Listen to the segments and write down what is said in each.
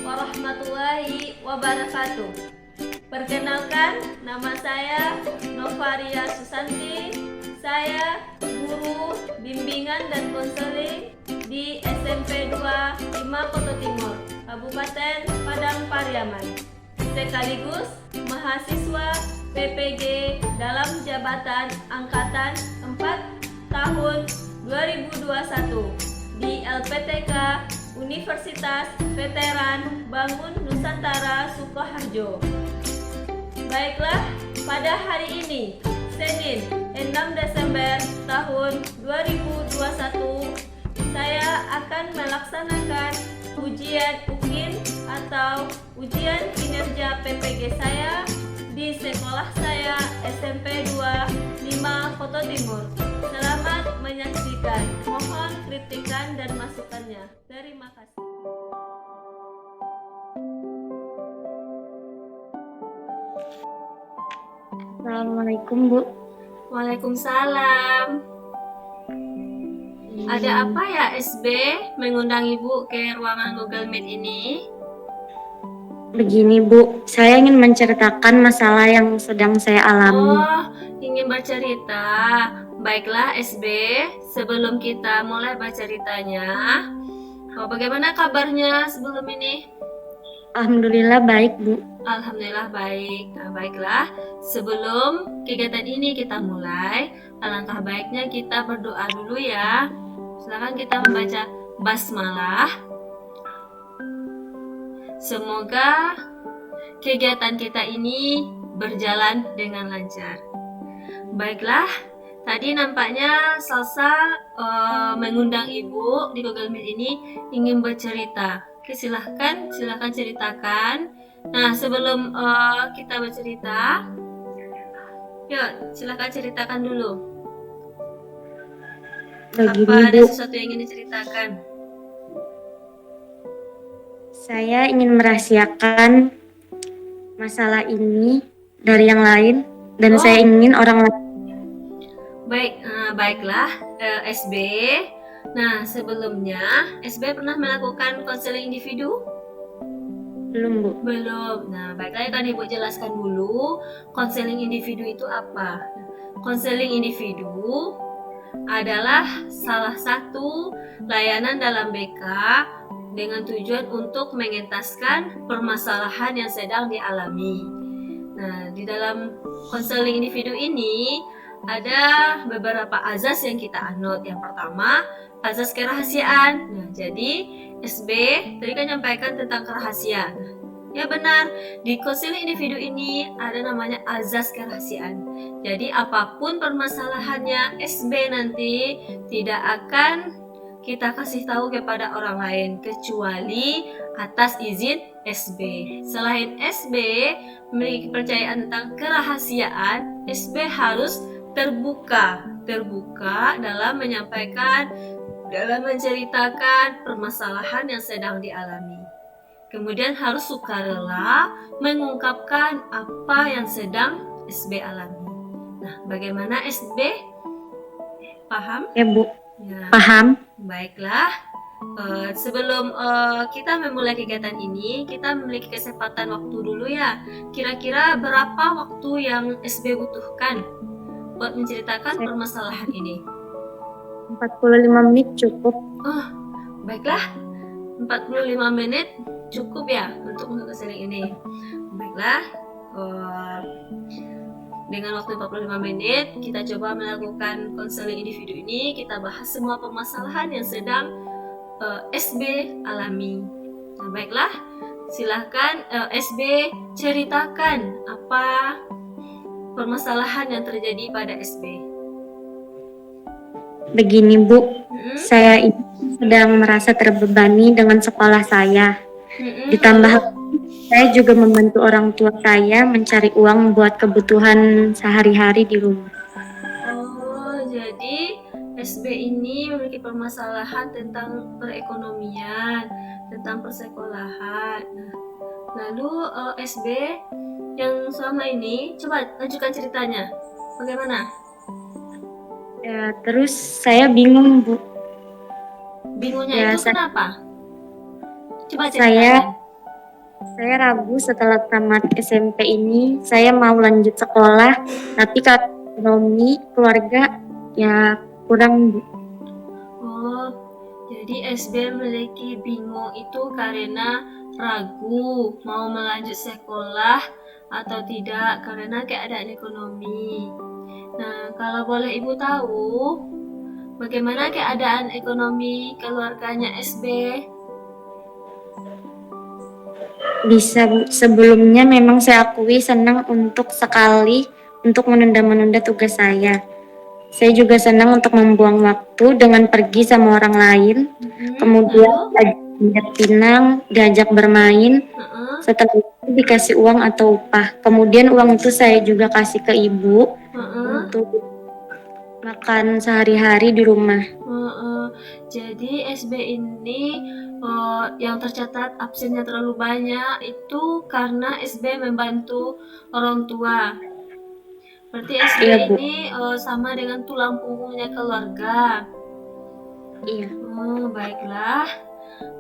warahmatullahi wabarakatuh. Perkenalkan, nama saya Novaria Susanti. Saya guru bimbingan dan konseling di SMP 2 Koto Timur, Kabupaten Padang Pariaman. Sekaligus mahasiswa PPG dalam jabatan Angkatan 4 tahun 2021 di LPTK Universitas Veteran Bangun Nusantara Sukoharjo. Baiklah, pada hari ini, Senin 6 Desember tahun 2021, saya akan melaksanakan ujian UKIN atau ujian kinerja PPG saya di sekolah saya SMP 2 Koto Timur. Selamat menyaksikan. Mohon kritikan dan masukannya. Terima kasih. Assalamualaikum, Bu. Waalaikumsalam. Ada apa ya SB mengundang Ibu ke ruangan Google Meet ini? Begini, Bu, saya ingin menceritakan masalah yang sedang saya alami. Oh, ingin bercerita. Baiklah SB, sebelum kita mulai berceritanya, bagaimana kabarnya sebelum ini? Alhamdulillah baik, Bu. Alhamdulillah baik. Nah, baiklah, sebelum kegiatan ini kita mulai, alangkah baiknya kita berdoa dulu ya. Silakan kita membaca basmalah. Semoga kegiatan kita ini berjalan dengan lancar. Baiklah, tadi nampaknya Salsa mengundang Ibu di Google Meet ini ingin bercerita. Oke, silahkan ceritakan. Nah, sebelum kita bercerita, yuk silahkan ceritakan dulu. Begini, Apa ada Bu, sesuatu yang ingin diceritakan? saya ingin merahasiakan masalah ini dari yang lain dan saya ingin orang lain. Baiklah SB. Nah, sebelumnya SB pernah melakukan konseling individu? Belum, Bu. Belum. Nah, baiklah kan Ibu jelaskan dulu konseling individu itu apa. Konseling individu adalah salah satu layanan dalam BK dengan tujuan untuk mengentaskan permasalahan yang sedang dialami. Nah, di dalam konseling individu ini ada beberapa azas yang kita anut. Yang pertama, azas kerahasiaan. Nah, jadi SB tadi kan nyampaikan tentang kerahasiaan. Ya benar, di konseling individu ini ada namanya azas kerahasiaan. Jadi apapun permasalahannya SB nanti tidak akan kita kasih tahu kepada orang lain kecuali atas izin SB. Selain SB memiliki kepercayaan tentang kerahasiaan, SB harus terbuka dalam menyampaikan, dalam menceritakan permasalahan yang sedang dialami. Kemudian harus sukarela mengungkapkan apa yang sedang SB alami. Nah, bagaimana SB? Paham? Ya, Bu. Ya. Paham. Baiklah, sebelum kita memulai kegiatan ini, kita memiliki kesempatan waktu dulu ya. Kira-kira berapa waktu yang SB butuhkan buat menceritakan permasalahan ini? 45 menit cukup. Oh, baiklah, 45 menit cukup ya untuk konseling ini. Baiklah, dengan waktu 45 menit kita coba melakukan konseling individu ini. Kita bahas semua permasalahan yang sedang SB alami. Nah, baiklah, silahkan SB ceritakan apa permasalahan yang terjadi pada SB. Begini, Bu, saya ini sedang merasa terbebani dengan sekolah saya. Ditambah saya juga membantu orang tua saya mencari uang buat kebutuhan sehari-hari di rumah. Oh, jadi SB ini memiliki permasalahan tentang perekonomian, tentang persekolahan. Nah, lalu SB yang selama ini, coba lanjutkan ceritanya. Bagaimana? Ya, terus saya bingung, Bu. Bingungnya Ya, itu kenapa? Coba saya ceritakan. Saya ragu setelah tamat SMP ini, saya mau lanjut sekolah, tapi karena ekonomi keluarga ya kurang, Bu. Oh, jadi SB memiliki bingung itu karena ragu mau melanjut sekolah atau tidak karena keadaan ekonomi. Nah, kalau boleh Ibu tahu, bagaimana keadaan ekonomi keluarganya SB? Bisa, Bu. Sebelumnya memang saya akui senang untuk sekali untuk menunda-menunda tugas saya. Saya juga senang untuk membuang waktu dengan pergi sama orang lain, kemudian Lalu? diajak pinang, diajak bermain. Heeh, Setelah itu dikasih uang atau upah. Kemudian uang itu saya juga kasih ke ibu heeh. untuk makan sehari-hari di rumah. Heeh. Jadi SB ini yang tercatat absennya terlalu banyak itu karena SB membantu orang tua. Berarti SB Iya, Bu. ini sama dengan tulang punggungnya keluarga. Iya. Oh, baiklah.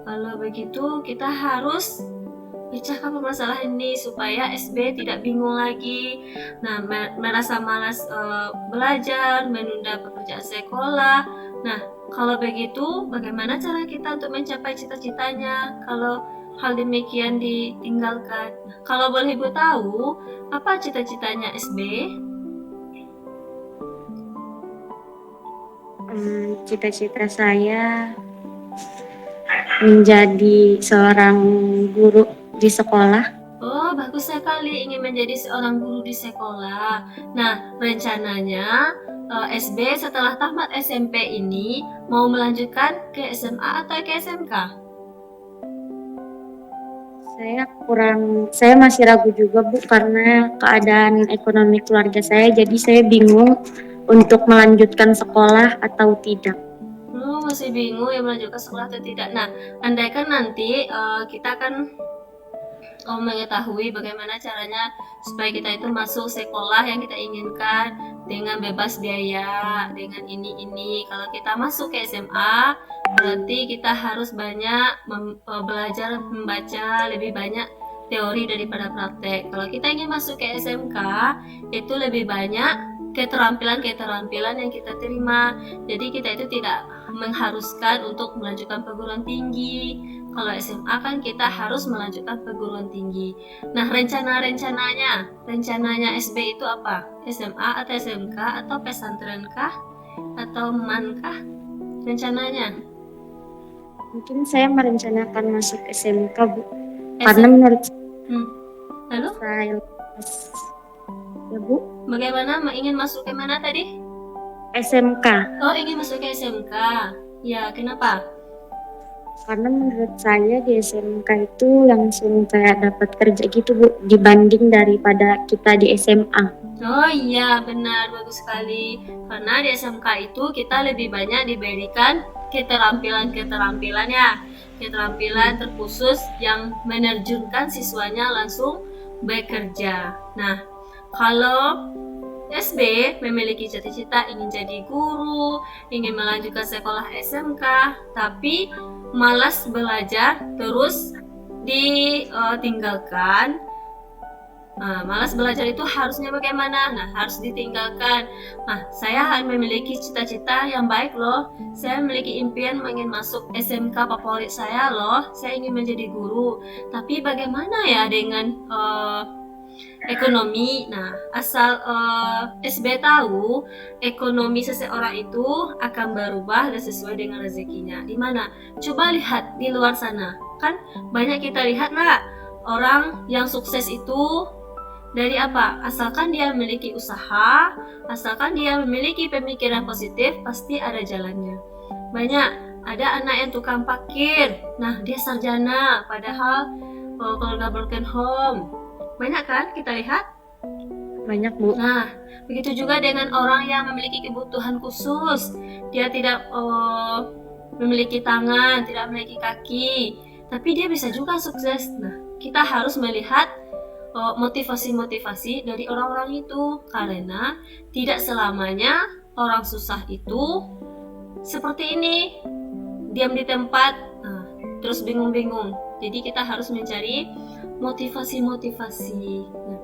Kalau begitu kita harus pecahkan permasalahan ini supaya SB tidak bingung lagi. Nah, merasa malas belajar, menunda pekerjaan sekolah. Nah, kalau begitu, bagaimana cara kita untuk mencapai cita-citanya? Kalau hal demikian ditinggalkan. Nah, kalau boleh Ibu tahu, apa cita-citanya SB? Cita-cita saya menjadi seorang guru di sekolah. Oh, bagus sekali ingin menjadi seorang guru di sekolah. Nah, rencananya SB setelah tamat SMP ini mau melanjutkan ke SMA atau ke SMK? Saya masih ragu juga, Bu, karena keadaan ekonomi keluarga saya, jadi saya bingung untuk melanjutkan sekolah atau tidak. Oh, masih bingung ya melanjutkan sekolah atau tidak. Nah, andaikan nanti kita akan mengetahui bagaimana caranya supaya kita itu masuk sekolah yang kita inginkan dengan bebas biaya, dengan ini. Kalau kita masuk ke SMA, berarti kita harus banyak belajar membaca, lebih banyak teori daripada praktek. Kalau kita ingin masuk ke SMK, itu lebih banyak keterampilan-keterampilan yang kita terima. Jadi kita itu tidak mengharuskan untuk melanjutkan perguruan tinggi. Kalau SMA kan kita harus melanjutkan perguruan tinggi. Nah, rencananya SB itu apa? SMA atau SMK atau pesantren kah? Atau MAN kah? Rencananya? Mungkin saya merencanakan masuk SMK, Bu, karena menurut Lalu? saya, ya, Bu, Bagaimana? Ingin masuk ke mana tadi? SMK. Oh, ingin masuk ke SMK. Ya, kenapa? Karena menurut saya di SMK itu langsung kayak dapat kerja gitu, Bu, dibanding daripada kita di SMA. Oh iya, benar, bagus sekali. Karena di SMK itu kita lebih banyak diberikan keterampilan-keterampilan ya. Keterampilan terkhusus yang menerjunkan siswanya langsung bekerja. Nah, kalau SB memiliki cita-cita ingin jadi guru, ingin melanjutkan sekolah SMK, tapi malas belajar terus ditinggalkan. Nah, malas belajar itu harusnya bagaimana? Nah, harus ditinggalkan. Nah, saya memiliki cita-cita yang baik loh. Saya memiliki impian ingin masuk SMK favorit saya loh. Saya ingin menjadi guru. Tapi bagaimana ya dengan ekonomi? Nah, asal SB tahu, ekonomi seseorang itu akan berubah dan sesuai dengan rezekinya. Di mana? Coba lihat di luar sana. Kan banyak kita lihat lah orang yang sukses itu dari apa? Asalkan dia memiliki usaha, asalkan dia memiliki pemikiran positif, pasti ada jalannya. Banyak ada anak yang tukang parkir, nah dia sarjana, padahal keluarga broken home. Banyak kan kita lihat? Banyak, Bu. Nah, begitu juga dengan orang yang memiliki kebutuhan khusus. Dia tidak memiliki tangan, tidak memiliki kaki, tapi dia bisa juga sukses. Nah, kita harus melihat motivasi-motivasi dari orang-orang itu, karena tidak selamanya orang susah itu seperti ini, diam di tempat, terus bingung-bingung. Jadi kita harus mencari motivasi-motivasi. Nah,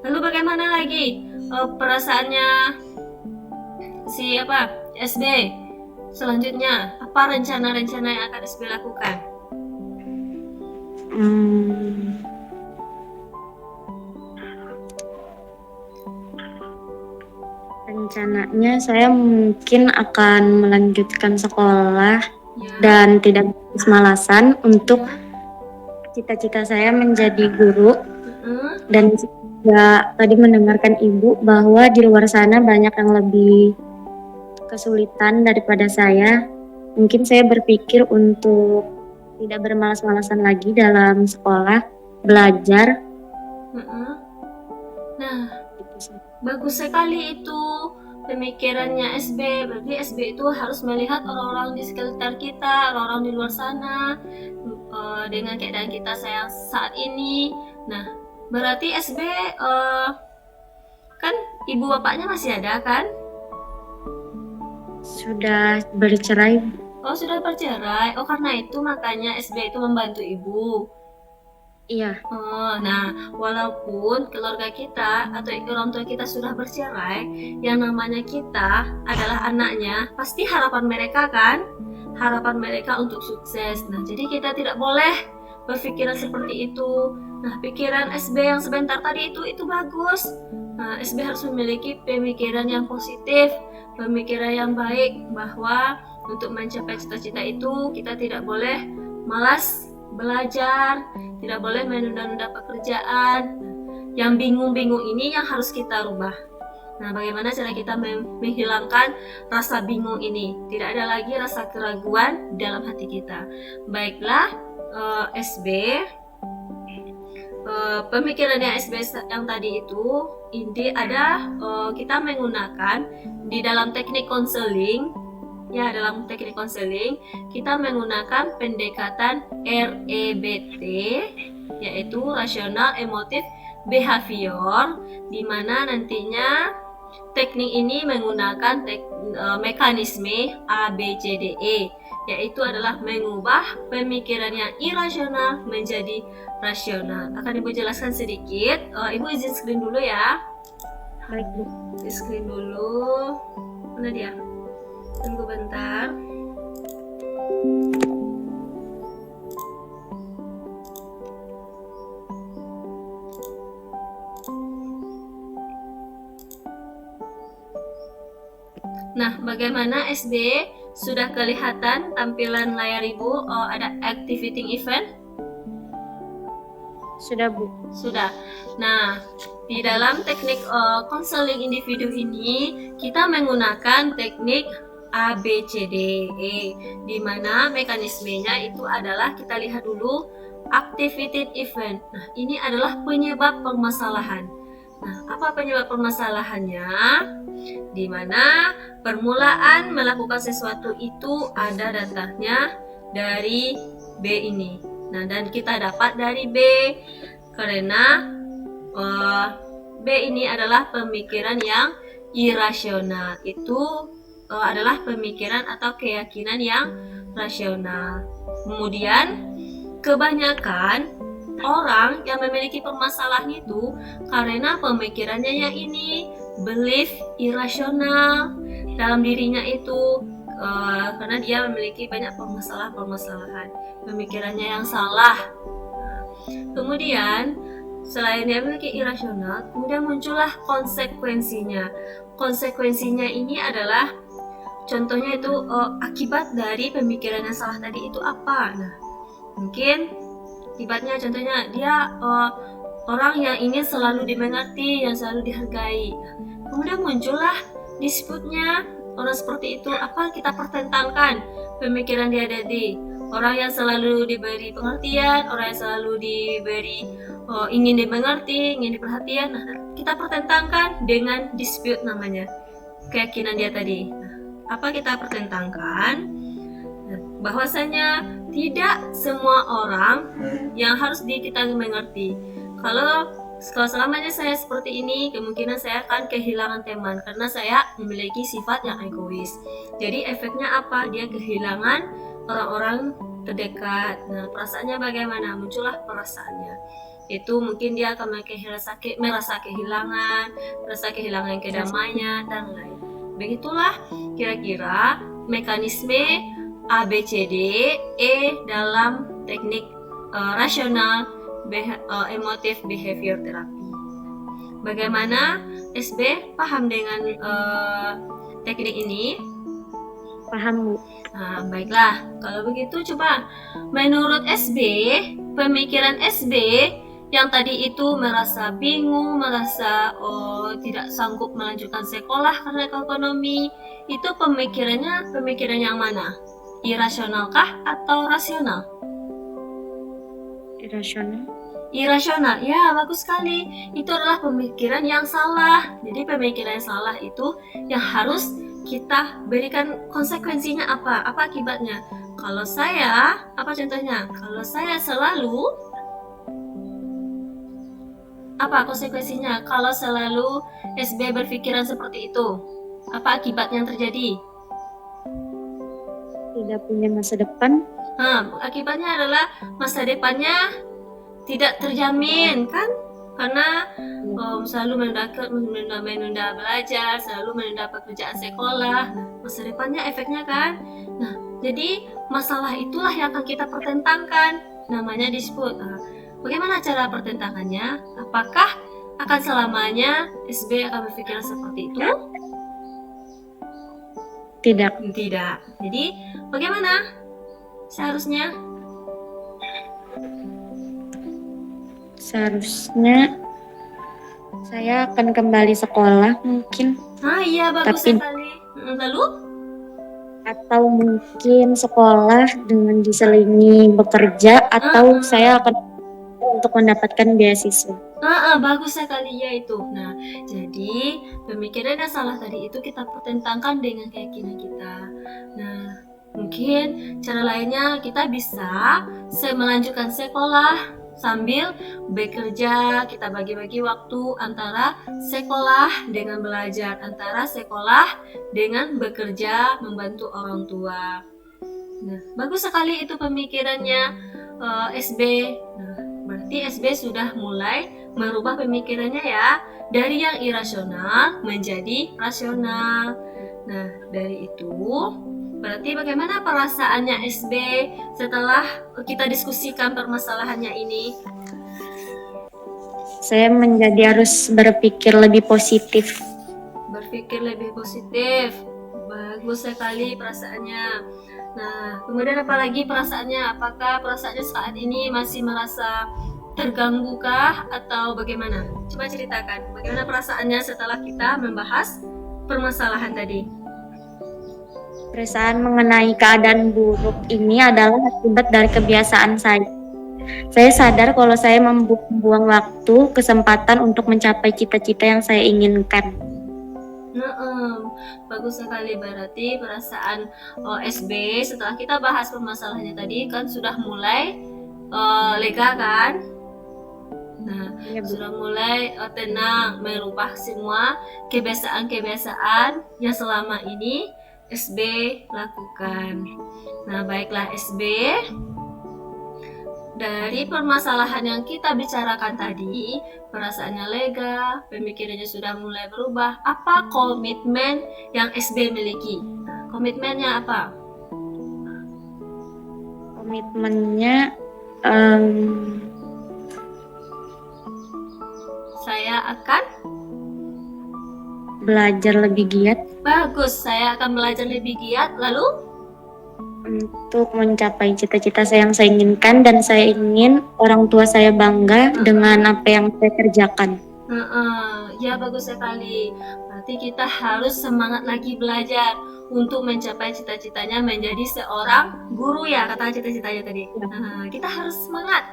lalu bagaimana lagi perasaannya si SB? Selanjutnya, apa rencana-rencana yang akan SB lakukan? Rencananya saya mungkin akan melanjutkan sekolah Ya. dan tidak bermalasan untuk cita-cita saya menjadi guru. Dan juga tadi mendengarkan Ibu bahwa di luar sana banyak yang lebih kesulitan daripada saya. Mungkin saya berpikir untuk tidak bermalas-malasan lagi dalam sekolah, belajar. Nah, bagus sekali itu pemikirannya SB. Berarti SB itu harus melihat orang-orang di sekitar kita, orang-orang di luar sana, dengan keadaan kita saat ini. Nah, berarti SB kan ibu bapaknya masih ada kan? Sudah bercerai. Oh, sudah bercerai. Oh, karena itu makanya SB itu membantu ibu. Iya. Nah, walaupun keluarga kita atau orang tua kita sudah bercerai, yang namanya kita adalah anaknya, pasti harapan mereka kan? Harapan mereka untuk sukses. Nah, jadi kita tidak boleh berpikiran seperti itu. Nah, pikiran SB yang sebentar tadi itu bagus. Nah, SB harus memiliki pemikiran yang positif, pemikiran yang baik, bahwa untuk mencapai cita-cita itu kita tidak boleh malas belajar, tidak boleh menunda-nunda pekerjaan. Yang bingung-bingung ini yang harus kita rubah. Nah, bagaimana cara kita menghilangkan rasa bingung ini? Tidak ada lagi rasa keraguan dalam hati kita. Baiklah, SB, pemikirannya SB yang tadi itu, ini ada kita menggunakan di dalam teknik konseling. Ya, dalam teknik konseling kita menggunakan pendekatan REBT, yaitu rasional emotif behavior, di mana nantinya teknik ini menggunakan mekanisme ABCDE, yaitu adalah mengubah pemikiran yang irasional menjadi rasional. Akan Ibu jelaskan sedikit. Ibu izin screen dulu ya. Baik, Bu. Di screen dulu. Mana dia? Tunggu bentar. Nah, bagaimana SB? Sudah kelihatan tampilan layar Ibu? Ada activating event? Sudah, Bu. Sudah. Nah, di dalam teknik konseling individu ini kita menggunakan teknik ABCDE, di mana mekanismenya itu adalah, kita lihat dulu, activated event. Nah, ini adalah penyebab permasalahan. Nah, apa penyebab permasalahannya? Di mana permulaan melakukan sesuatu itu ada datanya dari B ini. Nah, dan kita dapat dari B karena B ini adalah pemikiran yang irasional. Itu adalah pemikiran atau keyakinan yang rasional. Kemudian kebanyakan orang yang memiliki permasalahan itu karena pemikirannya yang ini, belief irasional dalam dirinya itu, karena dia memiliki banyak permasalahan, pemikirannya yang salah. Kemudian selain dia memiliki irasional, kemudian muncullah konsekuensinya. Konsekuensinya ini adalah, contohnya itu akibat dari pemikiran yang salah tadi itu apa? Nah, mungkin akibatnya contohnya dia orang yang ingin selalu dimengerti, yang selalu dihargai. Kemudian muncullah disputnya. Orang seperti itu, apa kita pertentangkan pemikiran dia tadi? Orang yang selalu diberi pengertian, orang yang selalu diberi ingin dimengerti, ingin diperhatian. Nah, kita pertentangkan dengan dispute namanya, keyakinan dia tadi. Nah, apa kita pertentangkan? Nah, bahwasanya tidak semua orang yang harus kita mengerti. Kalau selamanya saya seperti ini, kemungkinan saya akan kehilangan teman karena saya memiliki sifat yang egois. Jadi efeknya apa? Dia kehilangan orang-orang terdekat. Nah, perasaannya bagaimana? Muncullah perasaannya. Itu mungkin dia akan merasa kehilangan kedamaian, dan lain. Begitulah kira-kira mekanisme ABCD dalam teknik rasional emotive behavior therapy. Bagaimana SB paham dengan teknik ini? Paham, Bu. Nah, baiklah. Kalau begitu coba menurut SB, pemikiran SB yang tadi itu merasa bingung, merasa tidak sanggup melanjutkan sekolah karena ekonomi, itu pemikiran yang mana? Irasionalkah atau rasional? Irasional, ya bagus sekali. Itu adalah pemikiran yang salah. Jadi pemikiran yang salah itu yang harus kita berikan konsekuensinya apa akibatnya. Kalau saya, apa contohnya? Kalau saya selalu, apa konsekuensinya? Kalau selalu SB berpikiran seperti itu, apa akibatnya yang terjadi? Tidak punya masa depan. Akibatnya adalah masa depannya tidak terjamin, kan? Karena selalu menunda belajar, selalu menunda pekerjaan sekolah. Masa depannya efeknya kan? Nah, jadi masalah itulah yang akan kita pertentangkan. Namanya disebut. Bagaimana cara pertentangannya? Apakah akan selamanya SB akan berpikiran seperti itu? Tidak. Jadi, bagaimana seharusnya? Seharusnya saya akan kembali sekolah mungkin. Iya, bagus sekali. Lalu? Atau mungkin sekolah dengan diselingi bekerja, atau saya akan untuk mendapatkan beasiswa. Bagus sekali ya itu. Nah, jadi pemikiran yang salah tadi itu kita pertentangkan dengan keyakinan kita. Nah, mungkin cara lainnya kita bisa melanjutkan sekolah sambil bekerja. Kita bagi-bagi waktu antara sekolah dengan belajar, antara sekolah dengan bekerja membantu orang tua. Nah, bagus sekali itu pemikirannya SB. Nah, berarti SB sudah mulai merubah pemikirannya ya, dari yang irasional menjadi rasional. Nah, dari itu berarti bagaimana perasaannya SB setelah kita diskusikan permasalahannya ini? Saya menjadi harus berpikir lebih positif. Bagus sekali perasaannya. Nah, kemudian apa lagi perasaannya? Apakah perasaannya saat ini masih merasa terganggu kah atau bagaimana? Coba ceritakan bagaimana perasaannya setelah kita membahas permasalahan tadi. Perasaan mengenai keadaan buruk ini adalah akibat dari kebiasaan saya. Saya sadar kalau saya membuang waktu, kesempatan untuk mencapai cita-cita yang saya inginkan. Bagus sekali, berarti perasaan SB setelah kita bahas permasalahannya tadi kan sudah mulai lega kan? Nah, ya, sudah mulai tenang, merubah semua kebiasaan-kebiasaan yang selama ini SB lakukan. Nah, baiklah SB, dari permasalahan yang kita bicarakan tadi, perasaannya lega, pemikirannya sudah mulai berubah. Apa komitmen yang SB miliki? Nah, komitmennya apa? Komitmennya saya akan belajar lebih giat. Bagus, saya akan belajar lebih giat. Lalu? Untuk mencapai cita-cita yang saya inginkan, dan saya ingin orang tua saya bangga dengan apa yang saya kerjakan. Ya, bagus sekali. Berarti kita harus semangat lagi belajar untuk mencapai cita-citanya menjadi seorang guru ya, kata cita-citanya tadi. Kita harus semangat.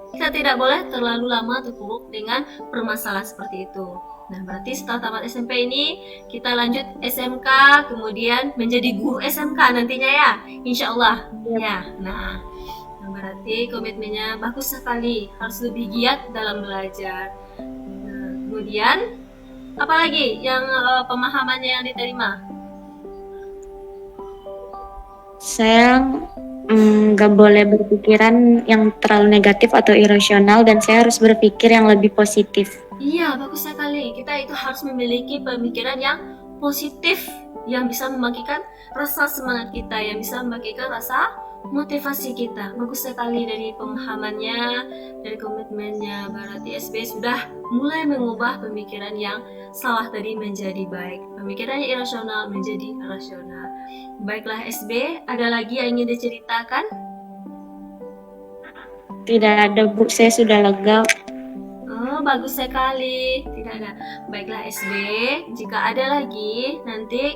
Kita tidak boleh terlalu lama terpuruk dengan permasalahan seperti itu. Nah, berarti setelah tamat SMP ini, kita lanjut SMK, kemudian menjadi guru SMK nantinya ya, insya Allah. Ya, nah, berarti komitmennya bagus sekali, harus lebih giat dalam belajar. Nah, kemudian, apalagi yang pemahamannya yang diterima? Saya Nggak boleh berpikiran yang terlalu negatif atau irasional, dan saya harus berpikir yang lebih positif. Iya, bagus sekali. Kita itu harus memiliki pemikiran yang positif, yang bisa membangkitkan rasa semangat kita, yang bisa membangkitkan rasa motivasi kita. Bagus sekali dari pemahamannya, dari komitmennya. Berarti SB sudah mulai mengubah pemikiran yang salah tadi menjadi baik. Pemikirannya irasional menjadi rasional. Baiklah SB, ada lagi yang ingin diceritakan? Tidak ada, Bu. Saya sudah lega. Oh, bagus sekali. Tidak ada. Baiklah SB, jika ada lagi nanti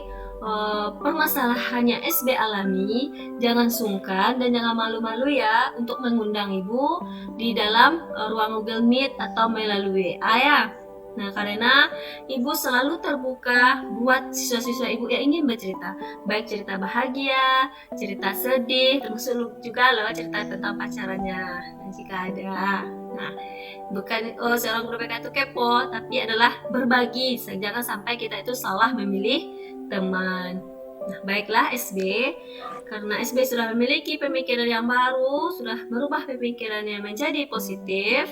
permasalahannya SB alami, jangan sungkan dan jangan malu-malu ya untuk mengundang Ibu di dalam ruang Google Meet atau melalui WA ya. Nah, karena Ibu selalu terbuka buat siswa-siswa Ibu yang ingin bercerita, baik cerita bahagia, cerita sedih, termasuk juga lewat cerita tentang pacarannya, jika ada. Nah, bukan seorang guru BK itu kepo, tapi adalah berbagi. Jangan sampai kita itu salah memilih teman. Nah, baiklah SB, karena SB sudah memiliki pemikiran yang baru, sudah merubah pemikirannya menjadi positif.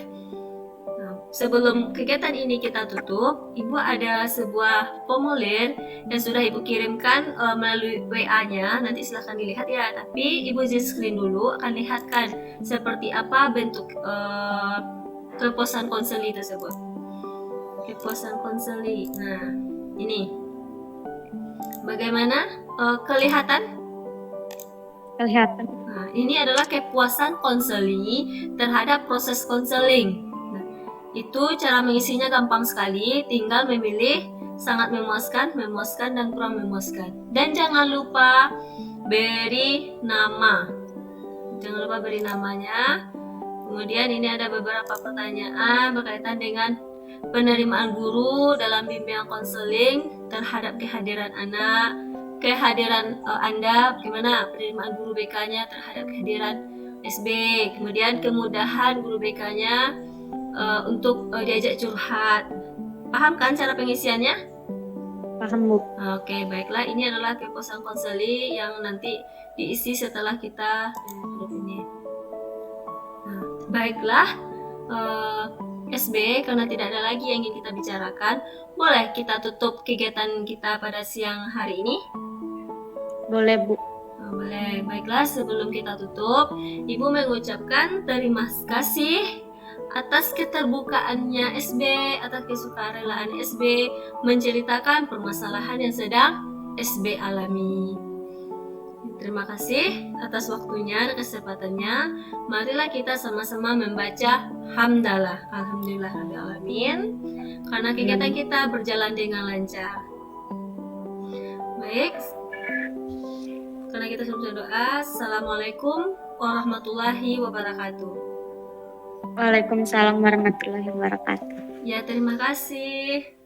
Nah, sebelum kegiatan ini kita tutup, Ibu ada sebuah formulir yang sudah Ibu kirimkan melalui WA-nya. Nanti silahkan dilihat ya. Tapi Ibu di screen dulu akan lihatkan seperti apa bentuk kepuasan konseli tersebut. Kepuasan konseli. Nah, ini. Bagaimana kelihatan? Kelihatan. Nah, ini adalah kepuasan konseli terhadap proses konseling. Nah, itu cara mengisinya gampang sekali, tinggal memilih sangat memuaskan, memuaskan, dan kurang memuaskan. Dan jangan lupa beri nama. Jangan lupa beri namanya. Kemudian ini ada beberapa pertanyaan berkaitan dengan penerimaan guru dalam bimbingan konseling terhadap kehadiran anak, kehadiran Anda, bagaimana penerimaan guru BK-nya terhadap kehadiran SB, kemudian kemudahan guru BK-nya untuk diajak curhat. Paham kan cara pengisiannya? Paham, Bu. Oke, baiklah. Ini adalah kepuasan konseli yang nanti diisi setelah kita grup ini. Nah, baiklah. SB, karena tidak ada lagi yang ingin kita bicarakan, boleh kita tutup kegiatan kita pada siang hari ini? Boleh, Bu. Boleh. Baiklah, sebelum kita tutup, Ibu mengucapkan terima kasih atas keterbukaannya SB, atas kesukarelaan SB menceritakan permasalahan yang sedang SB alami. Terima kasih atas waktunya dan kesempatannya. Marilah kita sama-sama membaca hamdalah. Alhamdulillahirrahmanirrahim. Karena kegiatan kita berjalan dengan lancar. Baik. Karena kita sudah berdoa. Assalamualaikum warahmatullahi wabarakatuh. Waalaikumsalam warahmatullahi wabarakatuh. Ya, terima kasih.